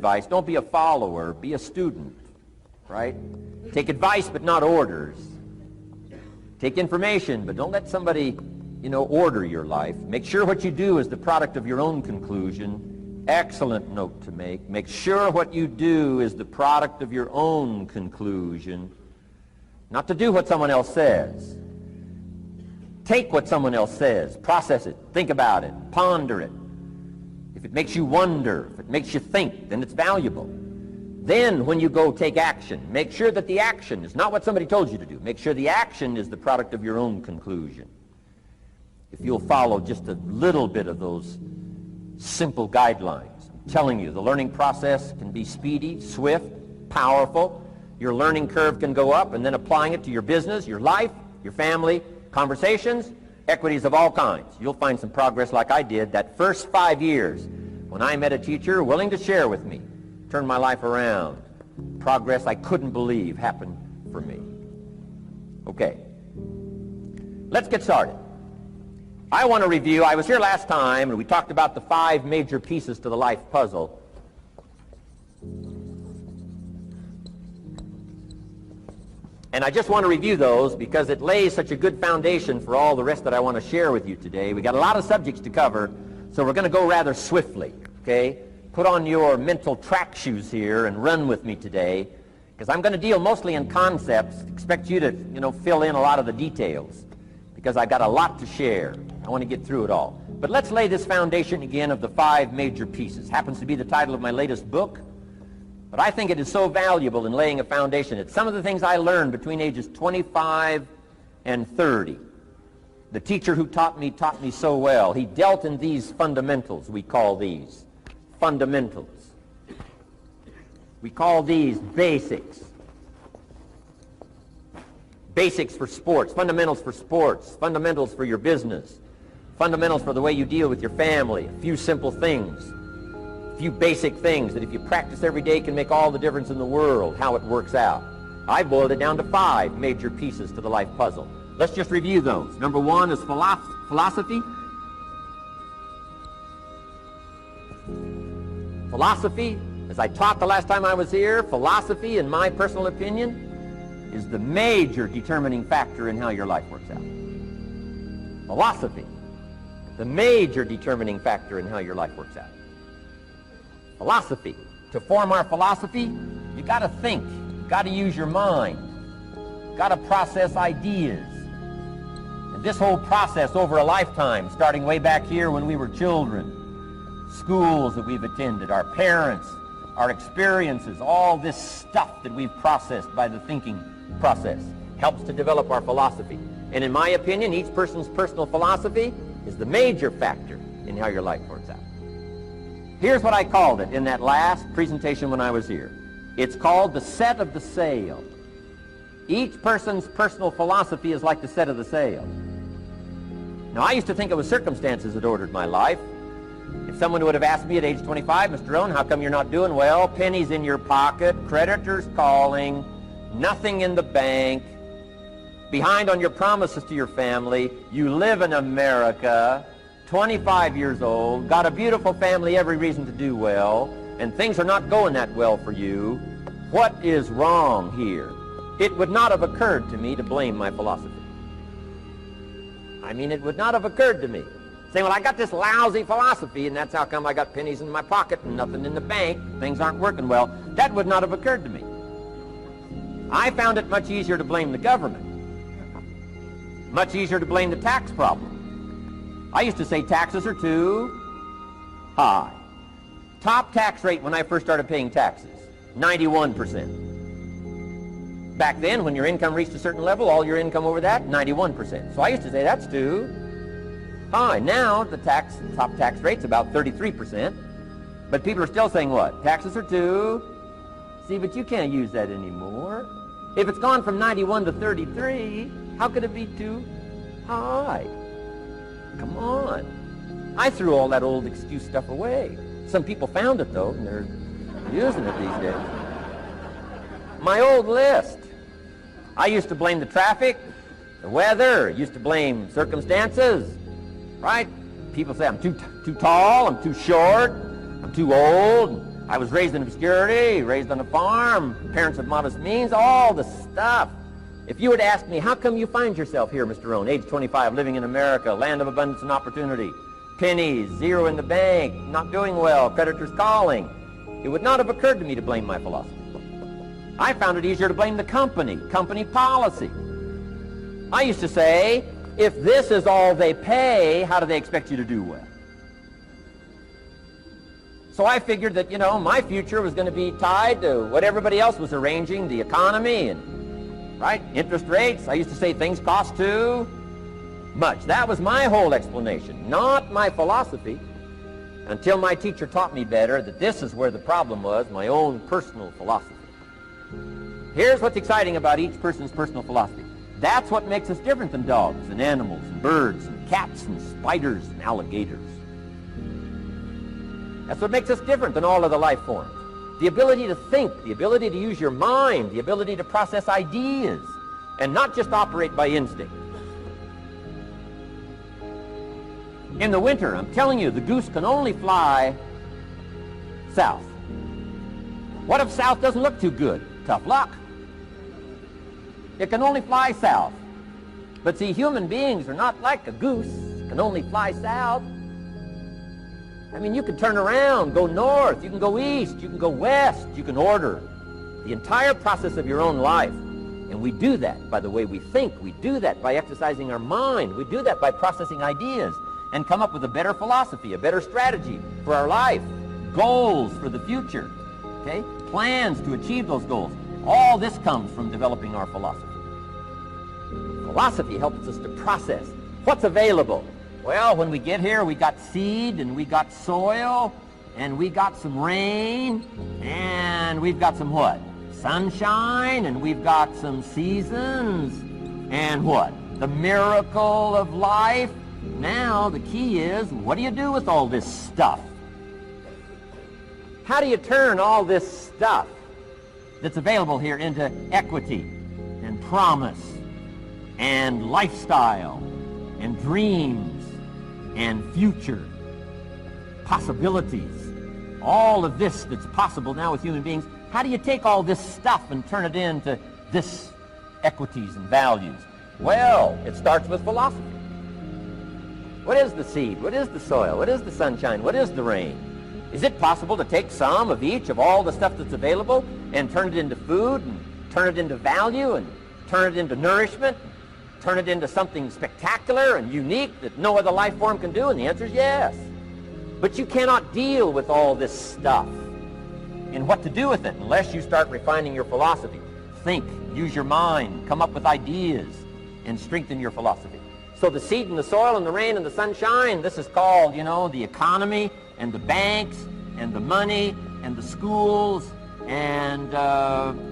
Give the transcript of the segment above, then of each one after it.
advice. Don't be a follower, be a student, right? Take advice but not orders. Take information, but don't let somebody, order your life. Make sure what you do is the product of your own conclusion. Excellent note to make. Make sure what you do is the product of your own conclusion. Not to do what someone else says. Take what someone else says, process it, think about it, ponder it. If it makes you wonder, if it makes you think, then it's valuable. Then when you go take action, make sure that the action is not what somebody told you to do. Make sure the action is the product of your own conclusion. If you'll follow just a little bit of those simple guidelines, I'm telling you, the learning process can be speedy, swift, powerful. Your learning curve can go up, and then applying it to your business, your life, your family, conversations, equities of all kinds. You'll find some progress like I did that first 5 years when I met a teacher willing to share with me, turn my life around. Progress I couldn't believe happened for me. Okay, let's get started. I want to review, I was here last time and we talked about the 5 major pieces to the life puzzle. And I just want to review those because it lays such a good foundation for all the rest that I want to share with you today. We got a lot of subjects to cover, so we're going to go rather swiftly, okay? Put on your mental track shoes here and run with me today, because I'm going to deal mostly in concepts. Expect you to, fill in a lot of the details, because I've got a lot to share. I want to get through it all. But let's lay this foundation again of the 5 major pieces. Happens to be the title of my latest book. But I think it is so valuable in laying a foundation. It's some of the things I learned between ages 25 and 30. The teacher who taught me so well. He dealt in these fundamentals, we call these. Fundamentals. We call these basics. Basics for sports, fundamentals for sports, fundamentals for your business, fundamentals for the way you deal with your family, a few simple things. Few basic things that if you practice every day can make all the difference in the world, how it works out. I boiled it down to 5 major pieces to the life puzzle. Let's just review those. Number 1 is philosophy. Philosophy, as I taught the last time I was here, philosophy, in my personal opinion, is the major determining factor in how your life works out. Philosophy, the major determining factor in how your life works out. Philosophy. To form our philosophy, you got to think. You got to use your mind. You got to process ideas. And this whole process over a lifetime, starting way back here when we were children, schools that we've attended, our parents, our experiences, all this stuff that we've processed by the thinking process helps to develop our philosophy. And in my opinion, each person's personal philosophy is the major factor in how your life works out. Here's what I called it in that last presentation when I was here. It's called the set of the sail. Each person's personal philosophy is like the set of the sail. Now, I used to think it was circumstances that ordered my life. If someone would have asked me at age 25, Mr. Rohn, how come you're not doing well? Pennies in your pocket, creditors calling, nothing in the bank, behind on your promises to your family, you live in America, 25 years old, got a beautiful family, every reason to do well, and things are not going that well for you. What is wrong here? It would not have occurred to me to blame my philosophy. I mean, it would not have occurred to me. Saying, well, I got this lousy philosophy, and that's how come I got pennies in my pocket and nothing in the bank. Things aren't working well. That would not have occurred to me. I found it much easier to blame the government. Much easier to blame the tax problem. I used to say taxes are too high. Top tax rate when I first started paying taxes, 91%. Back then, when your income reached a certain level, all your income over that, 91%. So I used to say that's too high. Now, the top tax rate's about 33%. But people are still saying what? Taxes are too. See, but you can't use that anymore. If it's gone from 91 to 33, how could it be too high? Come on. I threw all that old excuse stuff away. Some people found it, though, and they're using it these days. My old list. I used to blame the traffic, the weather, used to blame circumstances, right? People say I'm too tall, I'm too short, I'm too old, I was raised in obscurity, raised on a farm, parents of modest means, all the stuff. If you were to ask me, how come you find yourself here, Mr. Rohn, age 25, living in America, land of abundance and opportunity, pennies, zero in the bank, not doing well, creditors calling, it would not have occurred to me to blame my philosophy. I found it easier to blame the company policy. I used to say, if this is all they pay, how do they expect you to do well? So I figured that, my future was going to be tied to what everybody else was arranging, the economy and, interest rates. I used to say things cost too much. That was my whole explanation, not my philosophy, until my teacher taught me better that this is where the problem was, my own personal philosophy. Here's what's exciting about each person's personal philosophy. That's what makes us different than dogs and animals and birds and cats and spiders and alligators. That's what makes us different than all of the life forms. The ability to think, the ability to use your mind, the ability to process ideas, and not just operate by instinct. In the winter, I'm telling you, the goose can only fly south. What if south doesn't look too good? Tough luck. It can only fly south. But see, human beings are not like a goose, can only fly south. I mean, you can turn around, go north, you can go east, you can go west, you can order the entire process of your own life. And we do that by the way we think. We do that by exercising our mind. We do that by processing ideas and come up with a better philosophy, a better strategy for our life, goals for the future, okay? Plans to achieve those goals. All this comes from developing our philosophy. Philosophy helps us to process what's available. Well, when we get here, we got seed, and we got soil, and we got some rain, and we've got some what? Sunshine, and we've got some seasons, and what? The miracle of life. Now, the key is, what do you do with all this stuff? How do you turn all this stuff that's available here into equity and promise and lifestyle and dreams and future possibilities? All of this that's possible now with human beings, how do you take all this stuff and turn it into this equities and values? Well, it starts with philosophy. What is the seed? What is the soil? What is the sunshine? What is the rain? Is it possible to take some of each of all the stuff that's available and turn it into food and turn it into value and turn it into nourishment, turn it into something spectacular and unique that no other life form can do? And the answer is yes. But you cannot deal with all this stuff and what to do with it unless you start refining your philosophy. Think, use your mind, come up with ideas, and strengthen your philosophy. So the seed and the soil and the rain and the sunshine, this is called, the economy and the banks and the money and the schools and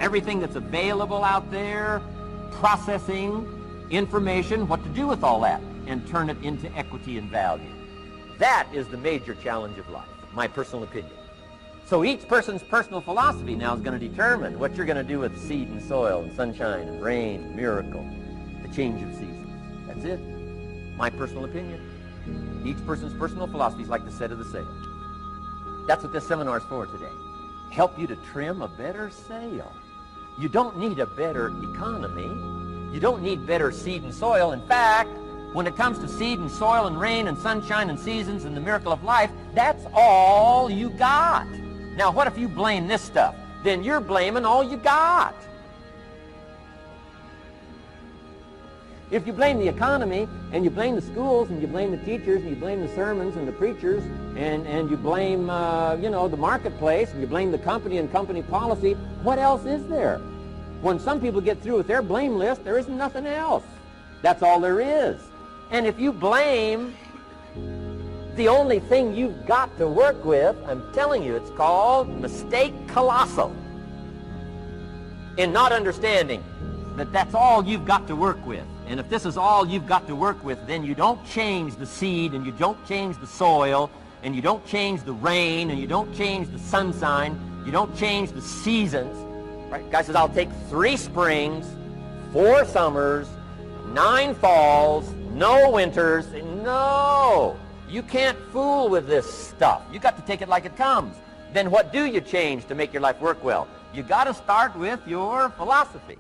everything that's available out there, processing information, what to do with all that, and turn it into equity and value. That is the major challenge of life, my personal opinion. So each person's personal philosophy now is going to determine what you're going to do with seed and soil and sunshine and rain and miracle, the change of seasons. That's it. My personal opinion. Each person's personal philosophy is like the set of the sail. That's what this seminar is for today. Help you to trim a better sail. You don't need a better economy. You don't need better seed and soil. In fact, when it comes to seed and soil and rain and sunshine and seasons and the miracle of life, that's all you got. Now, what if you blame this stuff? Then you're blaming all you got. If you blame the economy, and you blame the schools, and you blame the teachers, and you blame the sermons and the preachers, and you blame, the marketplace, and you blame the company and company policy, what else is there? When some people get through with their blame list, there isn't nothing else. That's all there is. And if you blame the only thing you've got to work with, I'm telling you, it's called mistake colossal. In not understanding that that's all you've got to work with. And if this is all you've got to work with, then you don't change the seed, and you don't change the soil, and you don't change the rain, and you don't change the sunshine, you don't change the seasons. Right? Guy says, I'll take 3 springs, 4 summers, 9 falls, no winters. No! You can't fool with this stuff. You got to take it like it comes. then what do you change to make your life work well? You got to start with your philosophy.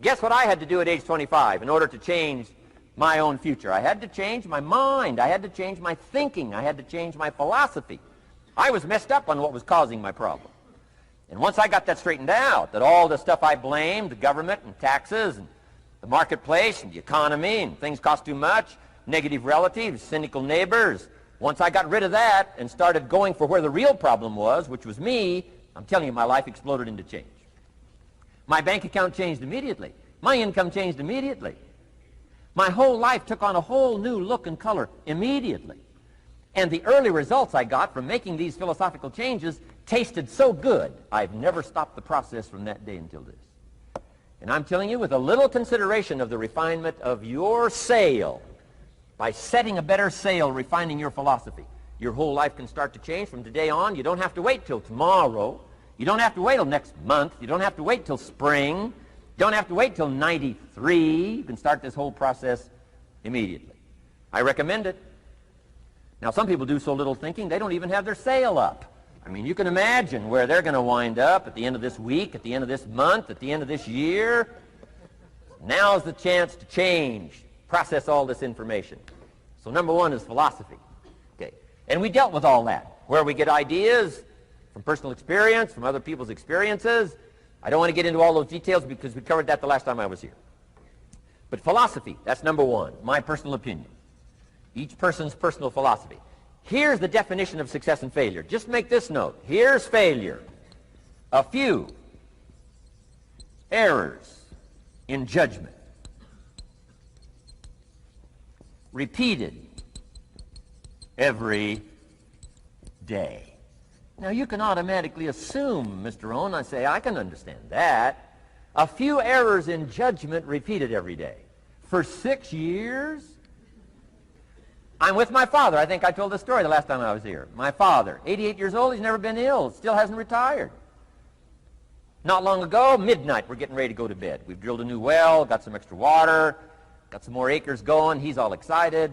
Guess what I had to do at age 25 in order to change my own future? I had to change my mind. I had to change my thinking. I had to change my philosophy. I was messed up on what was causing my problem. And once I got that straightened out, that all the stuff I blamed, the government and taxes and the marketplace and the economy and things cost too much, negative relatives, cynical neighbors, once I got rid of that and started going for where the real problem was, which was me, I'm telling you, my life exploded into change. My bank account changed immediately. My income changed immediately. My whole life took on a whole new look and color immediately. And the early results I got from making these philosophical changes tasted so good, I've never stopped the process from that day until this. And I'm telling you, with a little consideration of the refinement of your sail, by setting a better sail, refining your philosophy, your whole life can start to change from today on. You don't have to wait till tomorrow. You don't have to wait till next month. You don't have to wait till spring. You don't have to wait till 93. You can start this whole process immediately. I recommend it. Now, some people do so little thinking, they don't even have their sail up. I mean, you can imagine where they're going to wind up at the end of this week, at the end of this month, at the end of this year. Now's the chance to change, process all this information. So number one is philosophy. Okay. And we dealt with all that, where we get ideas from personal experience, from other people's experiences. I don't want to get into all those details because we covered that the last time I was here. But philosophy, that's number one, my personal opinion. Each person's personal philosophy. Here's the definition of success and failure. Just make this note. Here's failure. A few errors in judgment, repeated every day. Now, you can automatically assume, Mr. Rohn, I say, I can understand that. A few errors in judgment repeated every day. For 6 years? I'm with my father. I think I told this story the last time I was here. My father, 88 years old, he's never been ill, still hasn't retired. Not long ago, midnight, we're getting ready to go to bed. We've drilled a new well, got some extra water, got some more acres going. He's all excited.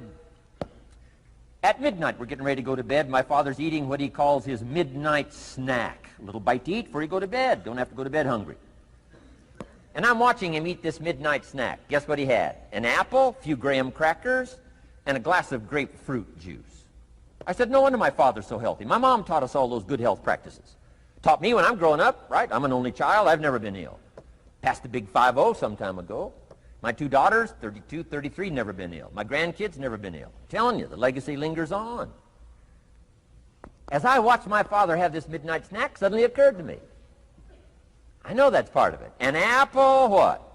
At midnight, we're getting ready to go to bed. My father's eating what he calls his midnight snack. A little bite to eat before you go to bed. Don't have to go to bed hungry. And I'm watching him eat this midnight snack. Guess what he had? An apple, a few graham crackers, and a glass of grapefruit juice. I said, no wonder my father's so healthy. My mom taught us all those good health practices. Taught me when I'm growing up, right? I'm an only child. I've never been ill. Passed the big 5-0 some time ago. My two daughters, 32, 33, never been ill. My grandkids, never been ill. I'm telling you, the legacy lingers on. As I watched my father have this midnight snack, suddenly occurred to me. I know that's part of it. An apple, what?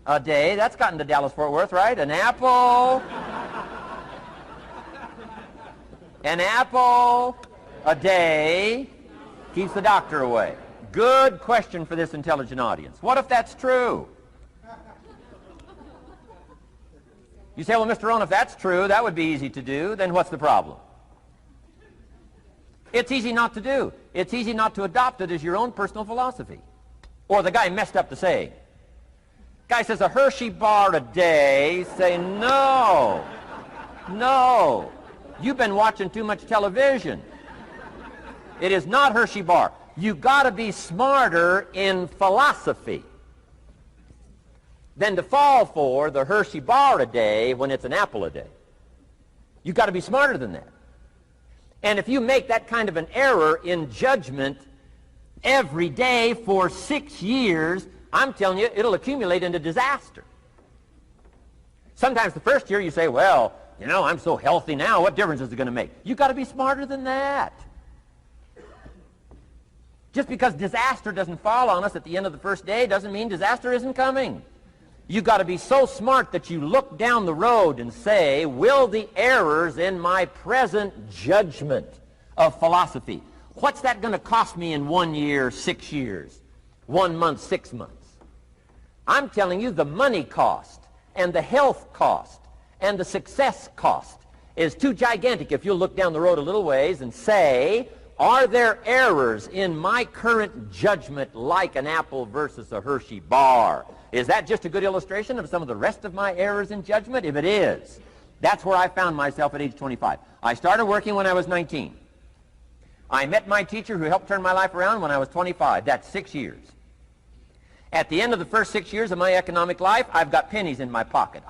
A day. That's gotten to Dallas-Fort Worth, right? An apple. An apple a day keeps the doctor away. Good question for this intelligent audience. What if that's true? You say, well, Mr. Rohn, if that's true, that would be easy to do. Then what's the problem? It's easy not to do. It's easy not to adopt it as your own personal philosophy. Or the guy messed up the saying. Guy says a Hershey bar a day. Say, no. No. You've been watching too much television. It is not Hershey bar. You got to be smarter in philosophy than to fall for the Hershey bar a day when it's an apple a day. You've got to be smarter than that. And if you make that kind of an error in judgment every day for 6 years, I'm telling you, it'll accumulate into disaster. Sometimes the first year you say, well, you know, I'm so healthy now, what difference is it going to make? You've got to be smarter than that. Just because disaster doesn't fall on us at the end of the first day doesn't mean disaster isn't coming. You've got to be so smart that you look down the road and say, will the errors in my present judgment of philosophy, what's that going to cost me in 1 year, 6 years, 1 month, 6 months? I'm telling you the money cost and the health cost and the success cost is too gigantic if you'll look down the road a little ways and say, are there errors in my current judgment like an apple versus a Hershey bar? Is that just a good illustration of some of the rest of my errors in judgment? If it is, that's where I found myself at age 25. I started working when I was 19. I met my teacher who helped turn my life around when I was 25. That's 6 years. At the end of the first 6 years of my economic life, I've got pennies in my pocket.